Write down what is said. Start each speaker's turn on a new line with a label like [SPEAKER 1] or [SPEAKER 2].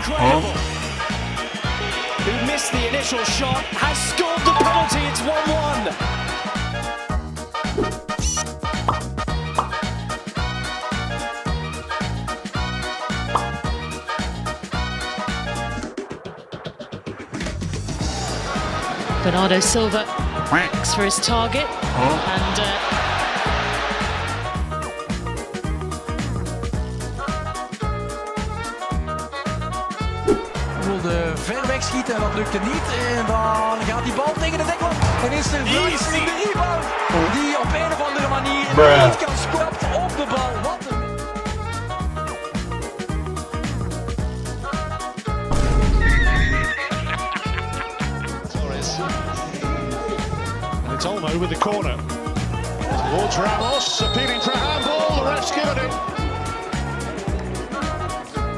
[SPEAKER 1] incredible. Who missed the initial shot, has scored the penalty, it's 1-1.
[SPEAKER 2] Bernardo Silva looks for his target and
[SPEAKER 3] wilde ver weg schieten en dat lukte niet. En dan gaat die bal tegen de deklat. En is er Vlaams in de rebound die op een of andere manier niet kan scoren op de bal. Wat een...
[SPEAKER 4] And it's Olmo with the corner. Towards Ramos, appealing for a handball, the ref's given it.